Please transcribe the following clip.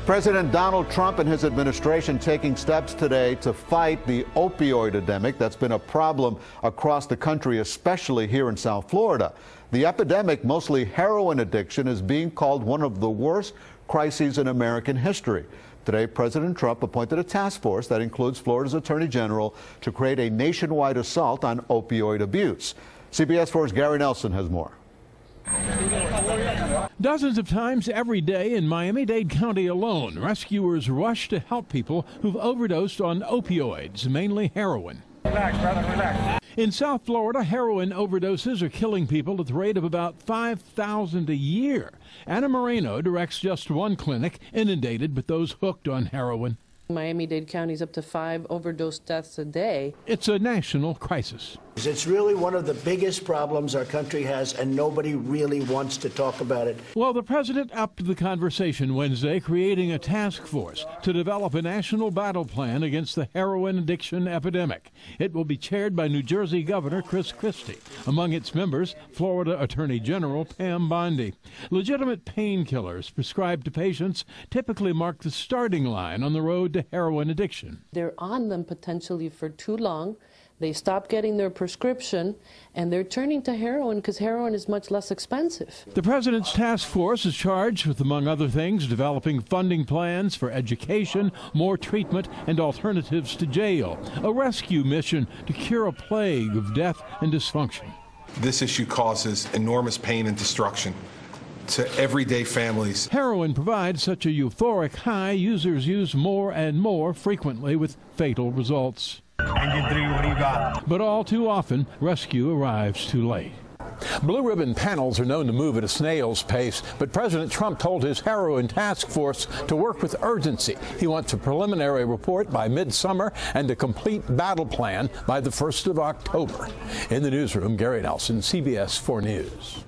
President Donald Trump and his administration taking steps today to fight the opioid epidemic that's been a problem across the country, especially here in South Florida. The epidemic, mostly heroin addiction, is being called one of the worst crises in American history. Today, President Trump appointed a task force that includes Florida's Attorney General to create a nationwide assault on opioid abuse. CBS 4's Gary Nelson has more. Dozens of times every day in Miami-Dade County alone, rescuers rush to help people who've overdosed on opioids, mainly heroin. Relax, brother, relax. In South Florida, heroin overdoses are killing people at the rate of about 5,000 a year. Anna Moreno directs just one clinic inundated with those hooked on heroin. Miami-Dade County is up to 5 overdose deaths a day. It's a national crisis. It's really one of the biggest problems our country has, and nobody really wants to talk about it. Well, the president upped the conversation Wednesday, creating a task force to develop a national battle plan against the heroin addiction epidemic. It will be chaired by New Jersey Governor Chris Christie. Among its members, Florida Attorney General Pam Bondi. Legitimate painkillers prescribed to patients typically mark the starting line on the road to heroin addiction. They're on them potentially for too long. They stop getting their prescription, and they're turning to heroin because heroin is much less expensive. The president's task force is charged with, among other things, developing funding plans for education, more treatment, and alternatives to jail. A rescue mission to cure a plague of death and dysfunction. This issue causes enormous pain and destruction to everyday families. Heroin provides such a euphoric high, users use more and more frequently with fatal results. Engine 3, what do you got? But all too often, rescue arrives too late. Blue ribbon panels are known to move at a snail's pace, but President Trump told his heroin task force to work with urgency. He wants a preliminary report by midsummer and a complete battle plan by the 1st of October. In the newsroom, Gary Nelson, CBS 4 News.